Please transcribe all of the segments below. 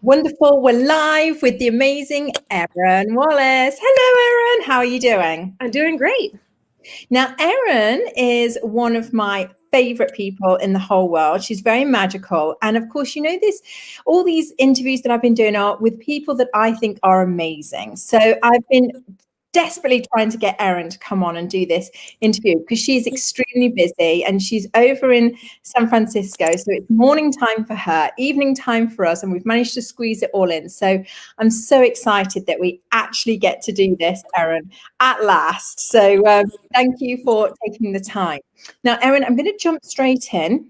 Wonderful. We're live with the amazing Erin Wallace. Hello, Erin. How are you doing? I'm doing great. Now, Erin is one of my favorite people in the whole world. She's very magical. And of course, you know this, all these interviews that I've been doing are with people that I think are amazing. So I've been desperately trying to get Erin to come on and do this interview because she's extremely busy and she's over in San Francisco. So it's morning time for her, evening time for us, and we've managed to squeeze it all in. So I'm so excited that we actually get to do this, Erin, at last. So thank you for taking the time. Now, Erin, I'm going to jump straight in.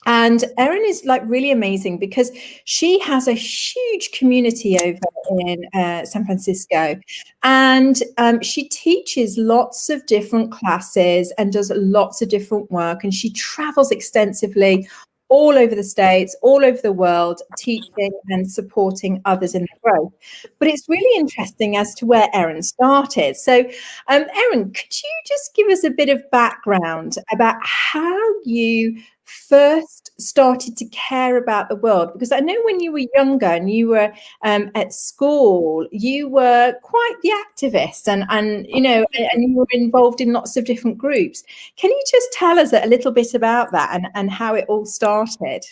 And Erin is like really amazing because she has a huge community over in San Francisco, and she teaches lots of different classes and does lots of different work. And she travels extensively all over the States, all over the world, teaching and supporting others in their growth. But it's really interesting as to where Erin started. So, Erin, could you just give us a bit of background about how you first started to care about the world? Because I know when you were younger and you were at school, you were quite the activist, and you were involved in lots of different groups. Can you just tell us a little bit about that and how it all started?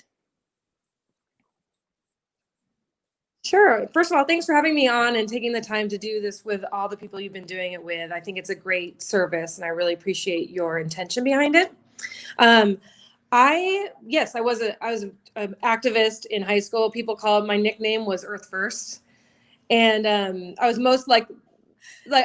Sure. First of all, thanks for having me on and taking the time to do this with all the people you've been doing it with. I think it's a great service, and I really appreciate your intention behind it. I was an activist in high school. People called, my nickname was Earth First, and I was most like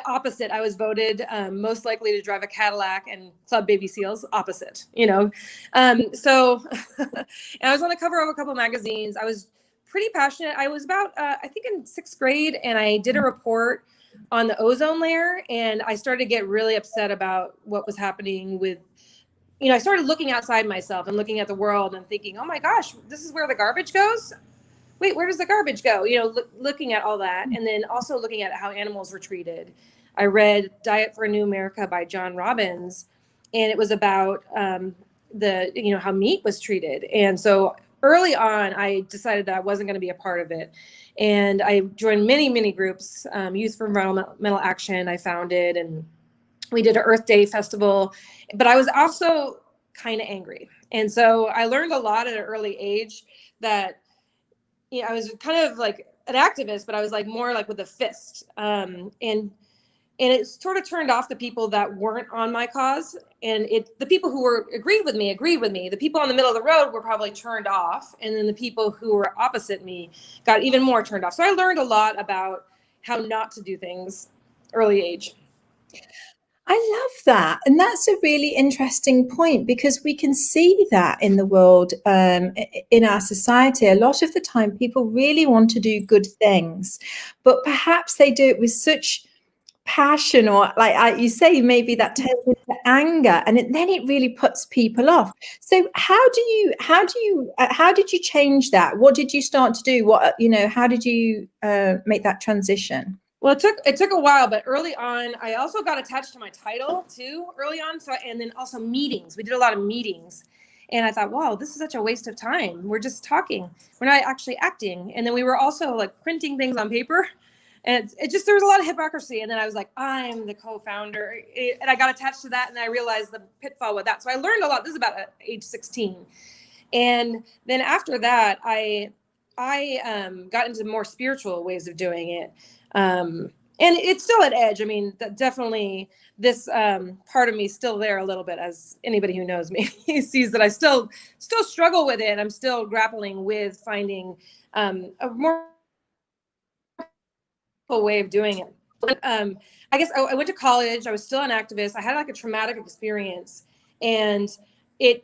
opposite. I was voted most likely to drive a Cadillac and club baby seals, opposite. So and I was on the cover of a couple magazines. I was pretty passionate. I was about I think in 6th grade, and I did a report on the ozone layer, and I started to get really upset about what was happening with. I started looking outside myself and looking at the world and thinking, oh my gosh, this is where the garbage goes. Wait, where does the garbage go? Looking at all that, and then also looking at how animals were treated. I read Diet for a New America by John Robbins, and it was about how meat was treated. And so early on, I decided that I wasn't going to be a part of it. And I joined many groups, Youth for Environmental Action, I founded, and we did an Earth Day festival, but I was also kind of angry. And so I learned a lot at an early age that, I was kind of like an activist, but I was like more like with a fist. And it sort of turned off the people that weren't on my cause. And the people who agreed with me. The people on the middle of the road were probably turned off. And then the people who were opposite me got even more turned off. So I learned a lot about how not to do things early age. I love that. And that's a really interesting point because we can see that in the world, in our society. A lot of the time, people really want to do good things, but perhaps they do it with such passion, or like you say, maybe that turns into anger, and then it really puts people off. So how did you change that? What did you start to do? How did you make that transition? Well, it took a while, but early on, I also got attached to my title too early on. And then also meetings. We did a lot of meetings, and I thought, wow, this is such a waste of time. We're just talking. We're not actually acting. And then we were also like printing things on paper, and there was a lot of hypocrisy. And then I was like, I'm the co-founder, and I got attached to that, and I realized the pitfall with that. So I learned a lot. This is about age 16, and then after that, I got into more spiritual ways of doing it. And it's still at edge. I mean, definitely this part of me is still there a little bit, as anybody who knows me sees that I still struggle with it. I'm still grappling with finding a more way of doing it. I guess I went to college. I was still an activist. I had like a traumatic experience, and I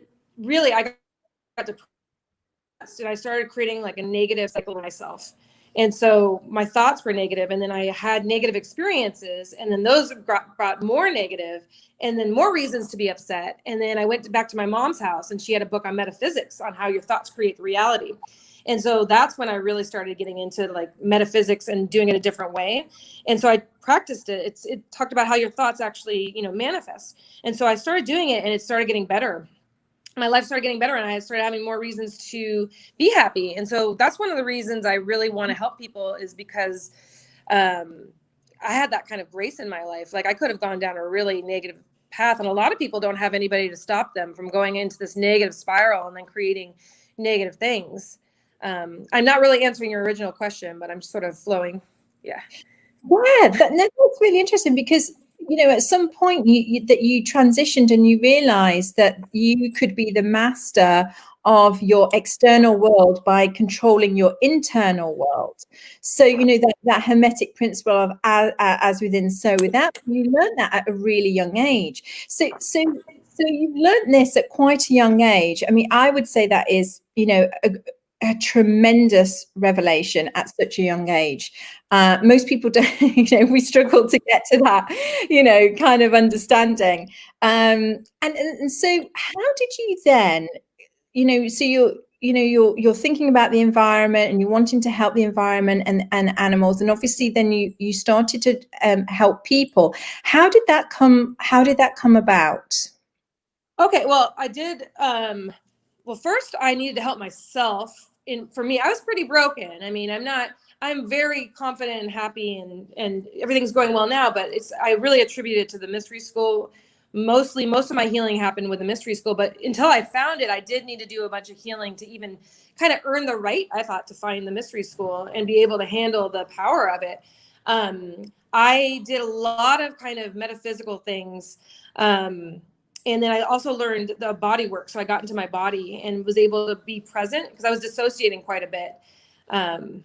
got depressed, and I started creating like a negative cycle of myself. And so my thoughts were negative, and then I had negative experiences, and then those brought more negative, and then more reasons to be upset. And then I went back to my mom's house, and she had a book on metaphysics on how your thoughts create the reality. And so that's when I really started getting into like metaphysics and doing it a different way. And so I practiced it. It talked about how your thoughts actually, manifest. And so I started doing it, and it started getting better. my life started getting better and I started having more reasons to be happy. And so that's one of the reasons I really want to help people, is because I had that kind of grace in my life. Like I could have gone down a really negative path, and a lot of people don't have anybody to stop them from going into this negative spiral and then creating negative things. I'm not really answering your original question, but I'm sort of flowing. Yeah. Yeah, that's really interesting, because at some point that you transitioned and you realized that you could be the master of your external world by controlling your internal world. So that hermetic principle of as within, so without. You learned that at a really young age. So you've learned this at quite a young age. I mean, I would say that is a tremendous revelation at such a young age. Most people don't, we struggle to get to that, kind of understanding. And so how did you then, so you're thinking about the environment and you're wanting to help the environment and animals. And obviously then you started to help people. How did that come about? Okay. Well, I did, well, first I needed to help myself. For me, I was pretty broken. I mean, I'm very confident and happy and everything's going well now, but I really attribute it to the mystery school. Most of my healing happened with the mystery school, but until I found it, I did need to do a bunch of healing to even kind of earn the right, I thought, to find the mystery school and be able to handle the power of it. I did a lot of kind of metaphysical things. And then I also learned the body work. So I got into my body and was able to be present because I was dissociating quite a bit. And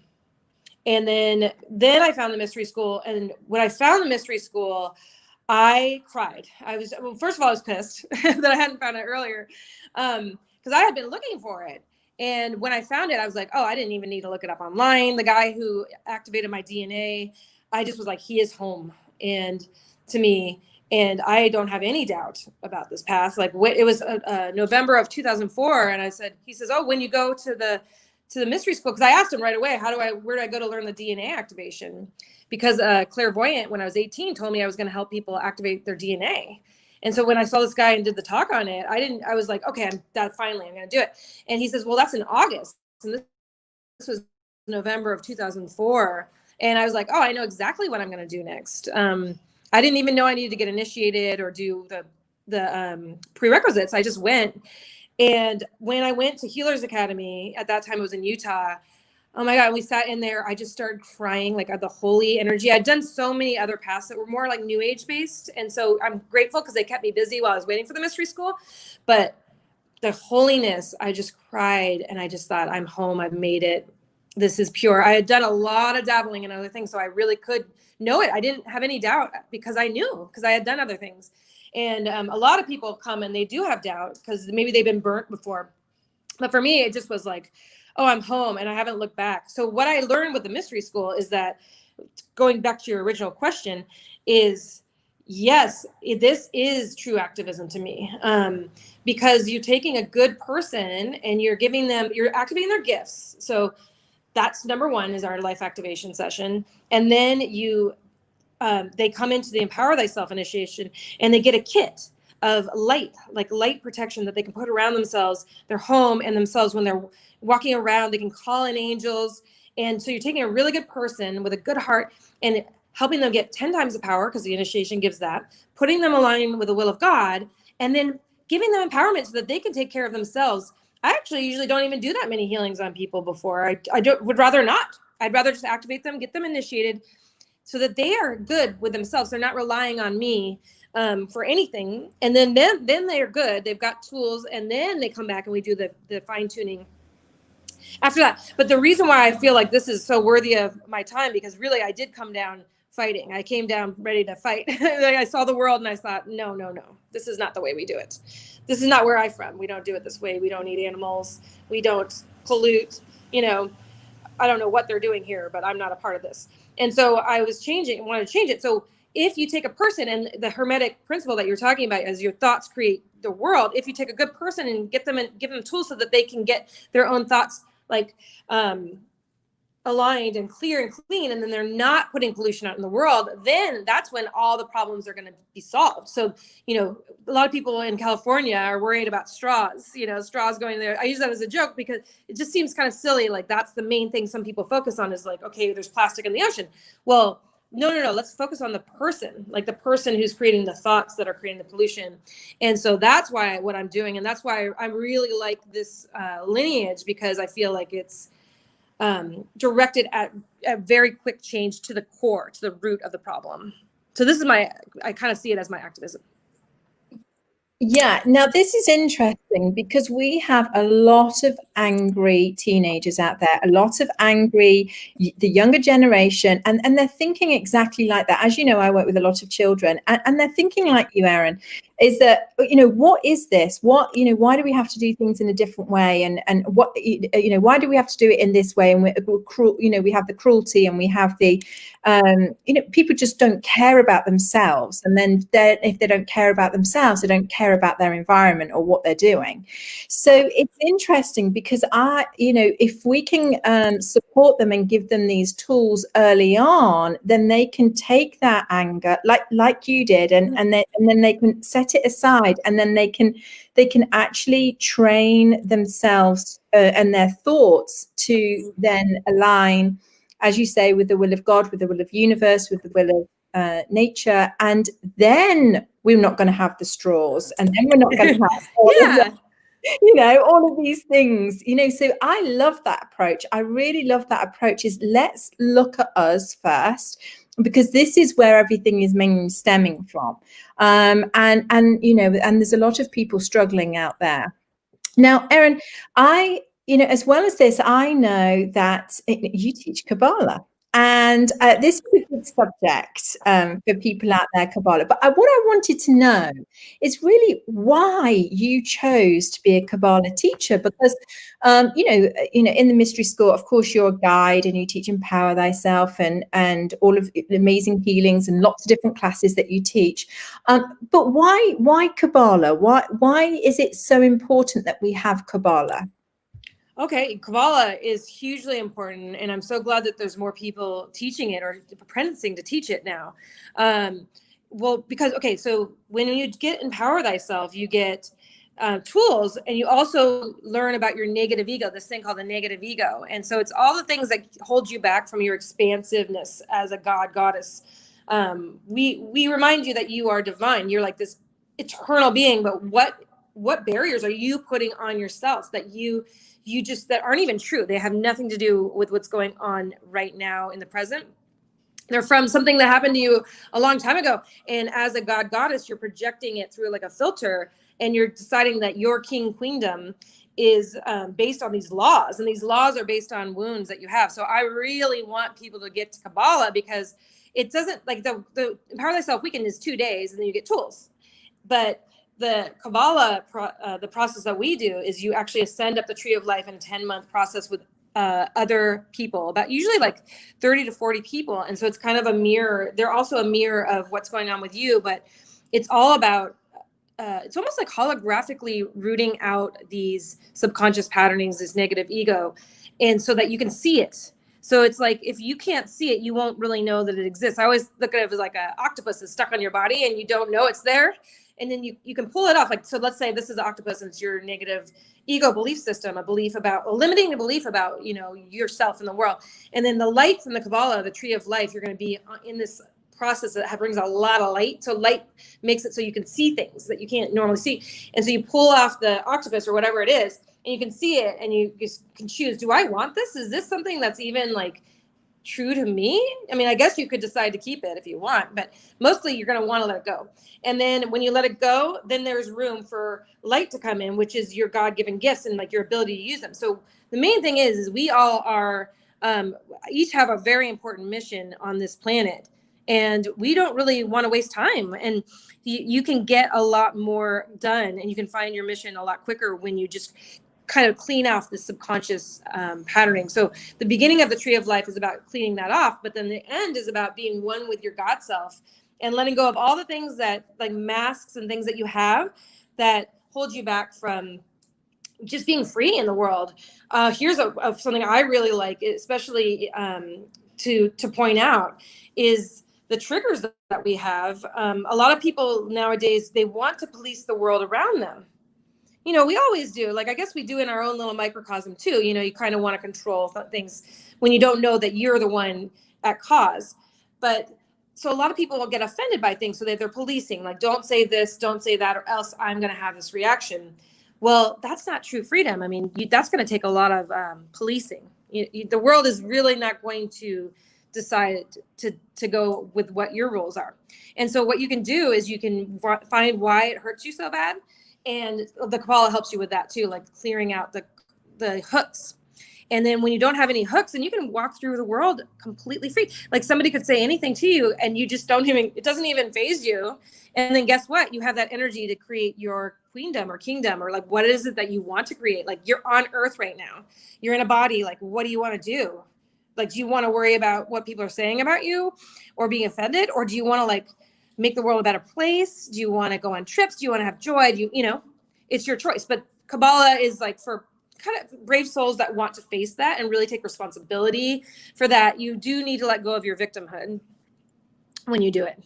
then I found the mystery school. And when I found the mystery school, I cried. First of all, I was pissed that I hadn't found it earlier, because I had been looking for it. And when I found it, I was like, oh, I didn't even need to look it up online. The guy who activated my DNA, I just was like, he is home and to me. And I don't have any doubt about this path. Like it was November of 2004. And he says, oh, when you go to the mystery school, because I asked him right away, where do I go to learn the DNA activation? Because clairvoyant, when I was 18, told me I was going to help people activate their DNA. And so when I saw this guy and did the talk on it, I was like, okay, finally I'm going to do it. And he says, well, that's in August. And this was November of 2004. And I was like, oh, I know exactly what I'm going to do next. I didn't even know I needed to get initiated or do the prerequisites. I just went. And when I went to Healers Academy, at that time it was in Utah. Oh my God, we sat in there. I just started crying, like the holy energy. I'd done so many other paths that were more like New Age based. And so I'm grateful because they kept me busy while I was waiting for the mystery school. But the holiness, I just cried and I just thought, I'm home. I've made it. This is pure. I had done a lot of dabbling in other things, so I really could know it. I didn't have any doubt because I had done other things. And a lot of people come and they do have doubt because maybe they've been burnt before. But for me, it just was like, oh, I'm home and I haven't looked back. So what I learned with the mystery school is that, going back to your original question, is yes, this is true activism to me. Because you're taking a good person and you're activating their gifts. So that's number one, is our life activation session. And then they come into the Empower Thyself initiation and they get a kit of light protection that they can put around themselves, their home and themselves. When they're walking around, they can call in angels. And so you're taking a really good person with a good heart and helping them get 10 times the power, because the initiation gives that, putting them aligned with the will of God, and then giving them empowerment so that they can take care of themselves. I actually usually don't even do that many healings on people before. I would rather not. I'd rather just activate them, get them initiated so that they are good with themselves. They're not relying on me for anything. And then they're good. They've got tools. And then they come back and we do the fine tuning after that. But the reason why I feel like this is so worthy of my time, because really I did come down fighting. I came down ready to fight. Like I saw the world and I thought, no, this is not the way we do it. This is not where I'm from. We don't do it this way. We don't eat animals. We don't pollute. I don't know what they're doing here, but I'm not a part of this. And so I was wanted to change it. So if you take a person, and the hermetic principle that you're talking about is your thoughts create the world. If you take a good person and get them and give them tools so that they can get their own thoughts, like aligned and clear and clean, and then they're not putting pollution out in the world, then that's when all the problems are going to be solved. So, a lot of people in California are worried about straws, straws going there. I use that as a joke because it just seems kind of silly. Like, that's the main thing some people focus on is like, okay, there's plastic in the ocean. Well, no. Let's focus on the person, like the person who's creating the thoughts that are creating the pollution. And so that's why what I'm doing. And that's why I really like this lineage, because I feel like it's directed at a very quick change to the core, to the root of the problem. So this is I kind of see it as my activism. Yeah, now this is interesting because we have a lot of angry teenagers out there, a lot of the younger generation, and they're thinking exactly like that. As you know, I work with a lot of children, and they're thinking like you, Erin, is that, what is this? Why do we have to do things in a different way? And what, why do we have to do it in this way? And we're cruel, we have the cruelty, and we have the, people just don't care about themselves. And then if they don't care about themselves, they don't care about their environment or what they're doing. So it's interesting because if we can support them and give them these tools early on, then they can take that anger like you did, and then they can set it aside, and then they can actually train themselves and their thoughts to then align, as you say, with the will of God, with the will of universe, with the will of nature. And then we're not going to have the straws, and then we're not going to have all of these things, so I love that approach. I really love that approach, is let's look at us first, because this is where everything is mainly stemming from. And there's a lot of people struggling out there. Now, Erin, as well as this, I know that you teach Kabbalah. And this is a good subject for people out there, Kabbalah. But what I wanted to know is really why you chose to be a Kabbalah teacher. Because, in the mystery school, of course, you're a guide and you teach Empower Thyself and all of the amazing healings and lots of different classes that you teach. But why Kabbalah? Why is it so important that we have Kabbalah? Okay, Kabbalah is hugely important, and I'm so glad that there's more people teaching it or apprenticing to teach it now. Because, so when you get Empower Thyself, you get tools, and you also learn about your negative ego, this thing called the negative ego. And so it's all the things that hold you back from your expansiveness as a goddess. We remind you that you are divine. You're like this eternal being, but what barriers are you putting on yourself that that aren't even true? They have nothing to do with what's going on right now in the present. They're from something that happened to you a long time ago. And as a goddess, you're projecting it through like a filter, and you're deciding that your king queendom is based on these laws, and these laws are based on wounds that you have. So I really want people to get to Kabbalah, because it doesn't, like, the Empower Thyself weekend is 2 days and then you get tools. But the Kabbalah, the process that we do is you actually ascend up the tree of life in a 10-month process with other people, about usually like 30 to 40 people. And so it's kind of a mirror. They're also a mirror of what's going on with you, but it's all about, it's almost like holographically rooting out these subconscious patternings, this negative ego, and so that you can see it. So it's like, if you can't see it, you won't really know that it exists. I always look at it as like an octopus is stuck on your body and you don't know it's there. And then you can pull it off. Like, so let's say this is an octopus and it's your negative ego belief system, a limiting belief about, yourself in the world. And then the light from the Kabbalah, the tree of life, you're going to be in this process that brings a lot of light. So light makes it so you can see things that you can't normally see. And so you pull off the octopus or whatever it is, and you can see it, and you just can choose, do I want this? Is this something that's even like true to me? I mean, I guess you could decide to keep it if you want, but mostly you're going to want to let it go. And then when you let it go, then there's room for light to come in, which is your God-given gifts and like your ability to use them. So the main thing is we all are, each have a very important mission on this planet, and we don't really want to waste time. And you can get a lot more done, and you can find your mission a lot quicker when you just kind of clean off the subconscious patterning. So the beginning of the tree of life is about cleaning that off, but then the end is about being one with your God self and letting go of all the things that, like, masks and things that you have that hold you back from just being free in the world. Here's something I really like, especially to point out, is the triggers that we have. A lot of people nowadays, they want to police the world around them. You know, we always do. Like, I guess we do in our own little microcosm too. You know, you kind of want to control things when you don't know that you're the one at cause. But so a lot of people will get offended by things, so that they're policing, like, don't say this, don't say that, or else I'm going to have this reaction. Well, that's not true freedom. I mean, that's going to take a lot of policing. The world is really not going to decide to go with what your rules are. And so what you can do is you can find why it hurts you so bad. And the Kabbalah helps you with that too, like clearing out the hooks. And then when you don't have any hooks, then you can walk through the world completely free. Like, somebody could say anything to you and you just it doesn't even faze you. And then guess what? You have that energy to create your queendom or kingdom, or like, what is it that you want to create? Like, you're on earth right now. You're in a body. Like, what do you want to do? Like, do you want to worry about what people are saying about you or being offended? Or do you want to, like, make the world a better place? Do you want to go on trips? Do you want to have joy? You know, it's your choice. But Kabbalah is like for kind of brave souls that want to face that and really take responsibility for that. You do need to let go of your victimhood when you do it.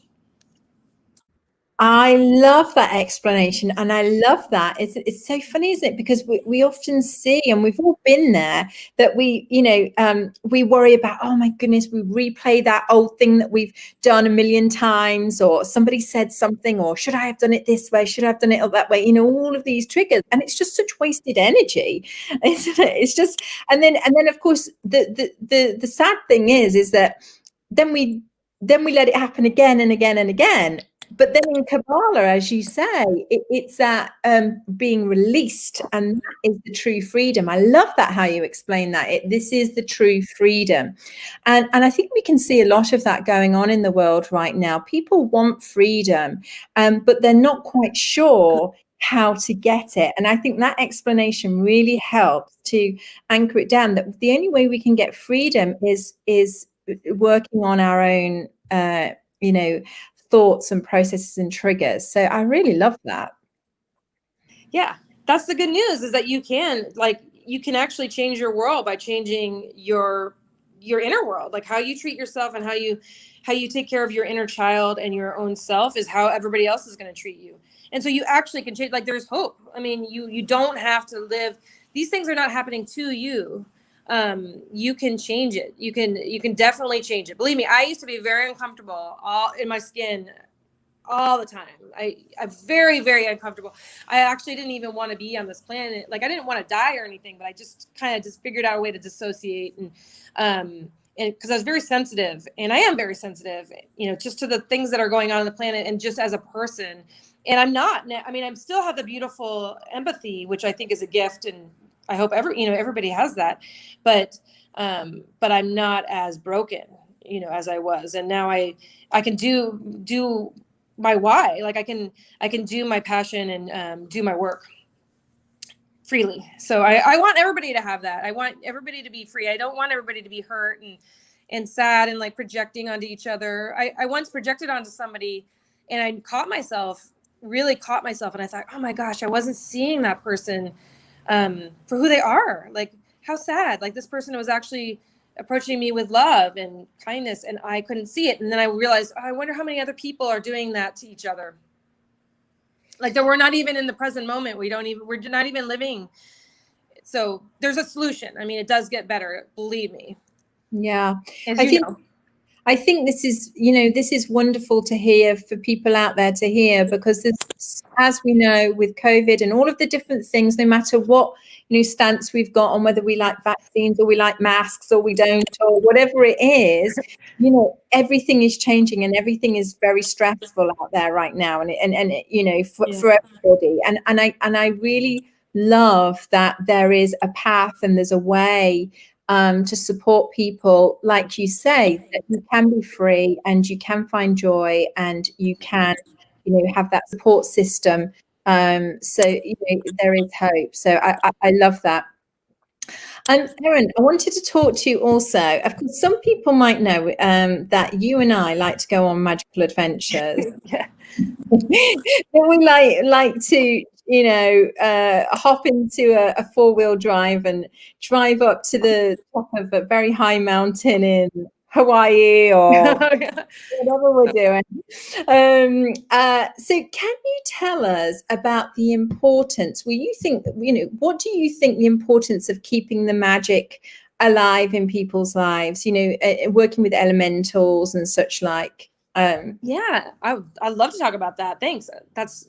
I love that explanation, and I love that. It's so funny, isn't it? Because we often see, and we've all been there, that we worry about, oh my goodness, we replay that old thing that we've done a million times, or somebody said something, or should I have done it this way? Should I have done it that way? You know, all of these triggers, and it's just such wasted energy, isn't it? It's just, and then of course the sad thing is that then we let it happen again and again and again. But then in Kabbalah, as you say, it's that being released, and that is the true freedom. I love that, how you explain that. This is the true freedom. And I think we can see a lot of that going on in the world right now. People want freedom, but they're not quite sure how to get it. And I think that explanation really helps to anchor it down, that the only way we can get freedom is working on our own, thoughts and processes and triggers. So I really love that. Yeah, that's the good news, is that you can actually change your world by changing your inner world. Like, how you treat yourself and how you take care of your inner child and your own self is how everybody else is going to treat you. And so you actually can change. Like, there's hope. I mean, you don't have to live. These things are not happening to you. You can change it. You can definitely change it. Believe me, I used to be very uncomfortable all in my skin all the time. I'm very, very uncomfortable. I actually didn't even want to be on this planet. Like, I didn't want to die or anything, but I just kind of just figured out a way to dissociate. And because I was very sensitive, and I am very sensitive, you know, just to the things that are going on the planet, and just as a person. And I'm not, I mean, I still have the beautiful empathy, which I think is a gift, and I hope everybody has that, but I'm not as broken, you know, as I was. And now I can do my why. Like, I can do my passion and do my work freely. So I want everybody to have that. I want everybody to be free. I don't want everybody to be hurt and sad and like projecting onto each other. I once projected onto somebody, and I really caught myself, and I thought, oh my gosh, I wasn't seeing that person for who they are. Like, how sad. Like, this person was actually approaching me with love and kindness, and I couldn't see it. And then I realized, oh, I wonder how many other people are doing that to each other. Like, that we're not even in the present moment. we're not even living. So there's a solution. I mean, it does get better, believe me. Yeah. I think this is wonderful to hear, for people out there to hear, because this, as we know, with COVID and all of the different things, no matter what stance we've got on whether we like vaccines or we like masks or we don't, or whatever it is, everything is changing, and everything is very stressful out there right now, and for everybody. And I really love that there is a path and there's a way to support people, like you say, that you can be free and you can find joy and you can, have that support system. So there is hope. So I love that. And Erin, I wanted to talk to you also. Of course, some people might know that you and I like to go on magical adventures. Yeah. We like to hop into a four-wheel drive and drive up to the top of a very high mountain in Hawaii or whatever we're doing. So can you tell us about the importance? What do you think the importance of keeping the magic alive in people's lives, working with elementals and such like? Yeah, I'd love to talk about that. Thanks.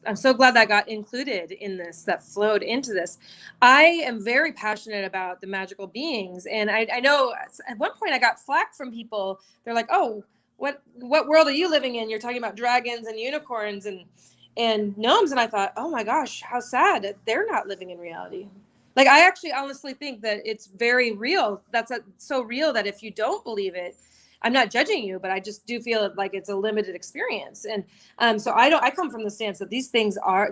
I'm so glad that got included in this, that flowed into this. I am very passionate about the magical beings. And I know at one point I got flack from people. They're like, oh, what world are you living in? You're talking about dragons and unicorns and gnomes. And I thought, oh my gosh, how sad that they're not living in reality. Like, I actually honestly think that it's very real. That's so real that if you don't believe it, I'm not judging you, but I just do feel like it's a limited experience. And so I come from the stance that these beings are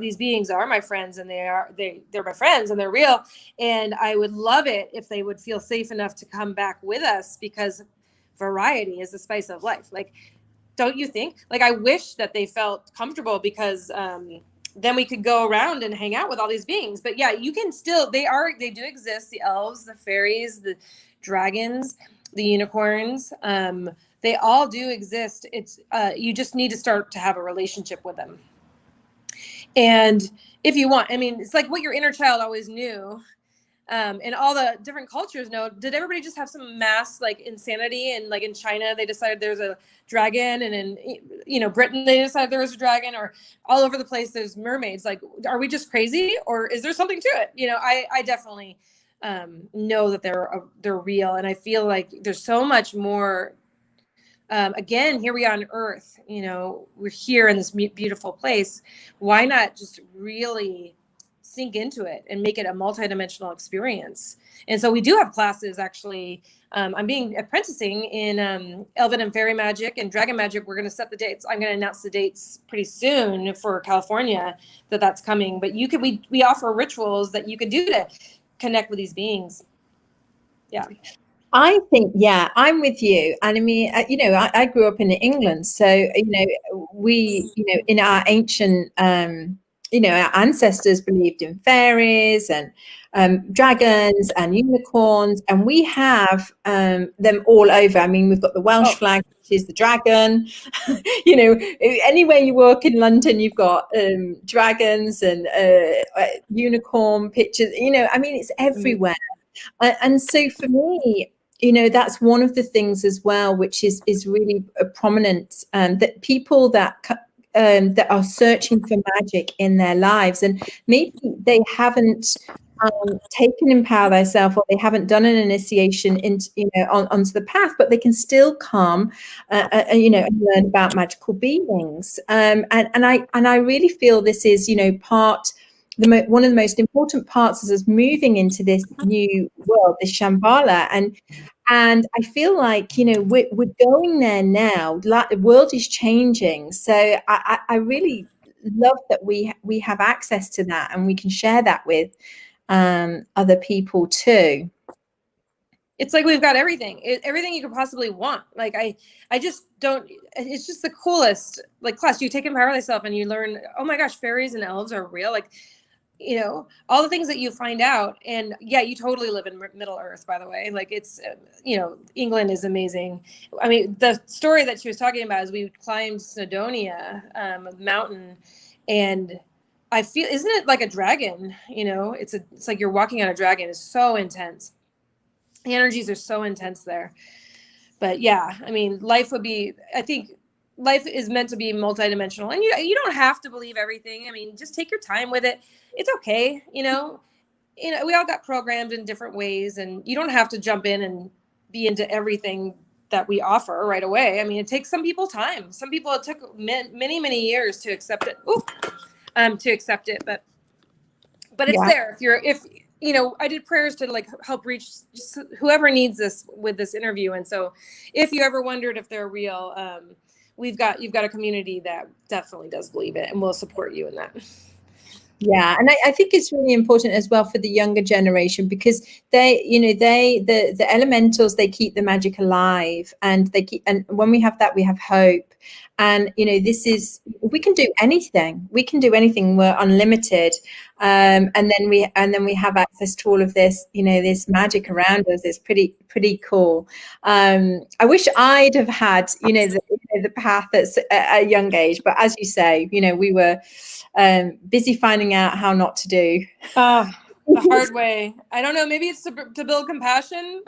my friends, and they're my friends and they're real. And I would love it if they would feel safe enough to come back with us, because variety is the spice of life. Like, don't you think? Like, I wish that they felt comfortable, because then we could go around and hang out with all these beings. But yeah, you can still, they do exist. The elves, the fairies, the dragons, the unicorns, they all do exist. It's you just need to start to have a relationship with them. And if you want, I mean, it's like what your inner child always knew. And all the different cultures know. Did everybody just have some mass like insanity? And like in China, they decided there's a dragon, and in Britain, they decided there was a dragon, or all over the place there's mermaids. Like, are we just crazy, or is there something to it? I definitely know that they're real, and I feel like there's so much more. Again, here we are on Earth. We're here in this beautiful place. Why not just really sink into it and make it a multidimensional experience? And so we do have classes, actually. I'm apprenticing in Elven and Fairy Magic and Dragon Magic. We're going to set the dates. I'm going to announce the dates pretty soon for California that's coming. But we offer rituals that you could do to connect with these beings. Yeah. I think, yeah, I'm with you. And I mean, I grew up in England. So, we, in our ancient, our ancestors believed in fairies and dragons and unicorns, and we have them all over. I mean, we've got the Welsh flag, which is the dragon. Anywhere you walk in London, you've got dragons and unicorn pictures. I mean, it's everywhere. And so for me, that's one of the things as well, which is really prominent, that people that are searching for magic in their lives, and maybe they haven't taken Empower Thyself, or they haven't done an initiation into onto the path, but they can still come and learn about magical beings, and I really feel this is one of the most important parts is us moving into this new world, this Shambhala, and I feel like we're going there now. Like, the world is changing, so I really love that we have access to that, and we can share that with other people too. It's like we've got everything you could possibly want. Like, I just don't. It's just the coolest class. You take Empower Thyself and you learn, oh my gosh, fairies and elves are real. All the things that you find out. And yeah, you totally live in Middle Earth, by the way. Like, it's, England is amazing. I mean, the story that she was talking about is we climbed Snowdonia, mountain, and I feel, isn't it like a dragon? It's like you're walking on a dragon. It's so intense. The energies are so intense there. But yeah, I mean, I think life is meant to be multidimensional, and you don't have to believe everything. I mean, just take your time with it. It's okay. We all got programmed in different ways, and you don't have to jump in and be into everything that we offer right away. I mean, it takes some people time. Some people, it took many, many years to accept it. But it's there. I did prayers to help reach just whoever needs this with this interview. And so if you ever wondered if they're real, you've got a community that definitely does believe it, and will support you in that. Yeah, and I think it's really important as well for the younger generation, because the elementals, they keep the magic alive, and when we have that, we have hope. And we can do anything. We're unlimited. and then we have access to all of this, this magic around us. It's pretty cool. I wish I'd have had, the path at a young age, but as you say, we were busy finding out how not to do. The hard way. I don't know. Maybe it's to build compassion.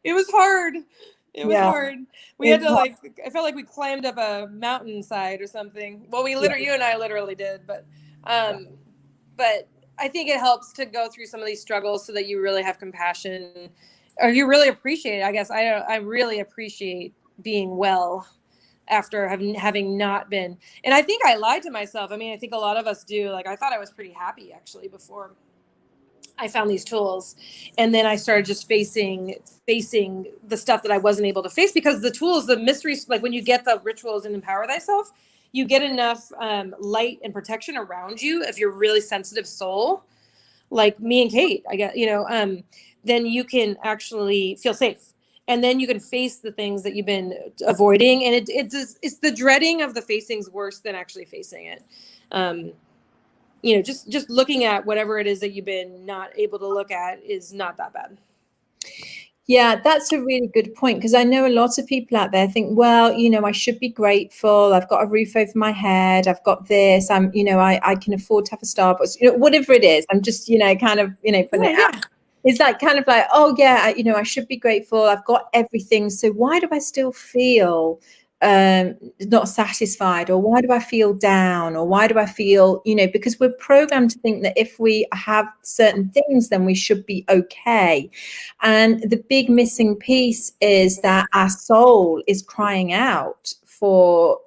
It was hard. It was hard. We had to I felt like we climbed up a mountainside or something. Well, you and I literally did, but I think it helps to go through some of these struggles so that you really have compassion, or you really appreciate it. I guess I really appreciate being well after having not been. And I think I lied to myself. I mean, I think a lot of us do. Like, I thought I was pretty happy actually before I found these tools. And then I started just facing the stuff that I wasn't able to face, because the tools, the mysteries, like when you get the rituals and empower thyself, you get enough light and protection around you. If you're really sensitive soul, like me and Kate, I guess, then you can actually feel safe. And then you can face the things that you've been avoiding. And it's the dreading of the facing's worse than actually facing it. Just looking at whatever it is that you've been not able to look at is not that bad. Yeah, that's a really good point, because I know a lot of people out there think, well, I should be grateful. I've got a roof over my head. I've got this. I can afford to have a Starbucks, whatever it is. I'm just, kind of, putting it out. It's like kind of like, oh yeah, I should be grateful. I've got everything. So why do I still feel not satisfied, or why do I feel down, or why do I feel, because we're programmed to think that if we have certain things, then we should be okay. And the big missing piece is that our soul is crying out for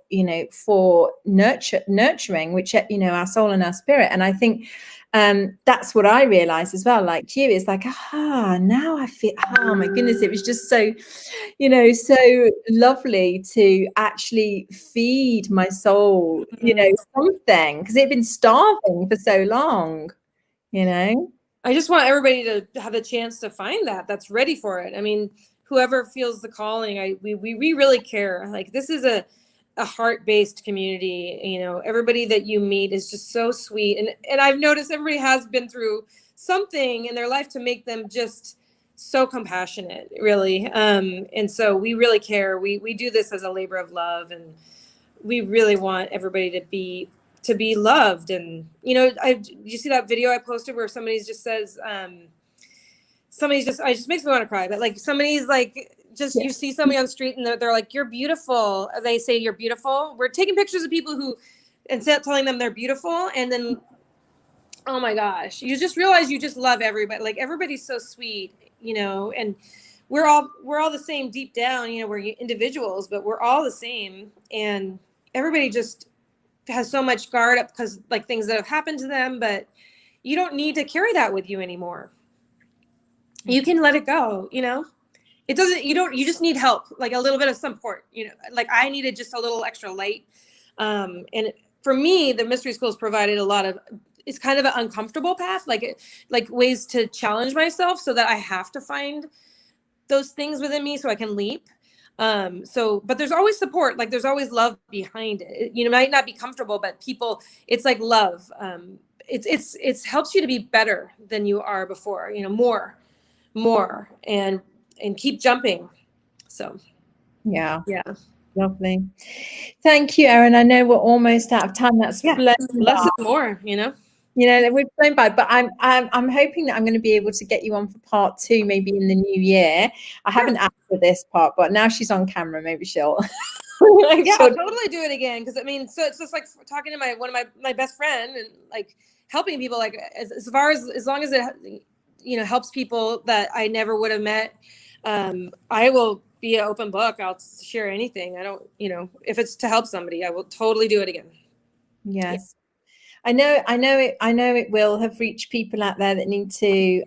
nurturing, which, our soul and our spirit. And I think that's what I realized as well, like you. It's like, now I feel, oh my goodness, it was just so, so lovely to actually feed my soul, something, because it had been starving for so long, I just want everybody to have the chance to find that's ready for it. I mean, whoever feels the calling, we really care. Like, this is a heart-based community. Everybody that you meet is just so sweet, and I've noticed everybody has been through something in their life to make them just so compassionate, really. And so we really care. We do this as a labor of love, and we really want everybody to be loved. And you see that video I posted where somebody just says, it just makes me want to cry, but like somebody's like, you see somebody on the street and they're like, you're beautiful. They say you're beautiful. We're taking pictures of people who, instead of telling them they're beautiful, and then, oh my gosh, you just realize you just love everybody. Like, everybody's so sweet, and we're all the same deep down. We're individuals, but we're all the same. And everybody just has so much guard up because like things that have happened to them, but you don't need to carry that with you anymore. You can let it go, It doesn't, you just need help, like a little bit of support, like I needed just a little extra light. And for me, the mystery schools provided a lot of, it's kind of an uncomfortable path, like ways to challenge myself so that I have to find those things within me so I can leap. But there's always support, like there's always love behind it. It might not be comfortable, but people, it's like love. It's helps you to be better than you are before, more and keep jumping. So yeah, lovely. Thank you, Erin. I know we're almost out of time. That's less and more, we've flown by, but I'm hoping that I'm going to be able to get you on for part 2, maybe in the new year. I haven't asked for this part, but now she's on camera, maybe she'll I'll totally do it again, because I mean, so it's just like talking to one of my best friend, and like helping people, like as long as it helps people that I never would have met. I will be an open book. I'll share anything. I don't, if it's to help somebody, I will totally do it again. Yes. I know it will have reached people out there that need to,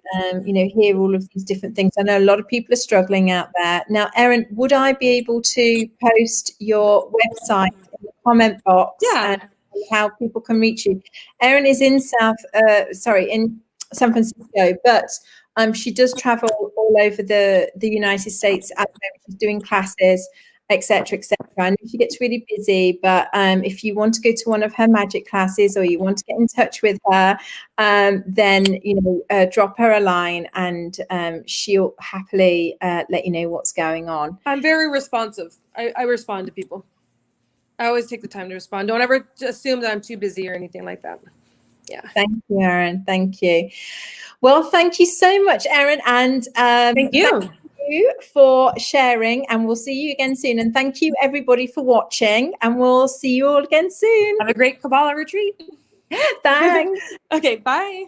hear all of these different things. I know a lot of people are struggling out there. Now, Erin, would I be able to post your website in the comment box and how people can reach you? Erin is in in San Francisco, but she does travel all over the United States at the moment. She's doing classes. etc., etc. I know she gets really busy, but if you want to go to one of her magic classes or you want to get in touch with her, then drop her a line, and she'll happily let you know what's going on. I'm very responsive. I respond to people. I always take the time to respond. Don't ever assume that I'm too busy or anything like that. Yeah. Thank you, Erin. Thank you. Well, thank you so much, Erin, and thank you. Thank you for sharing, and we'll see you again soon. And thank you everybody for watching, and we'll see you all again soon. Have a great Kabbalah retreat. Thanks. Okay, bye.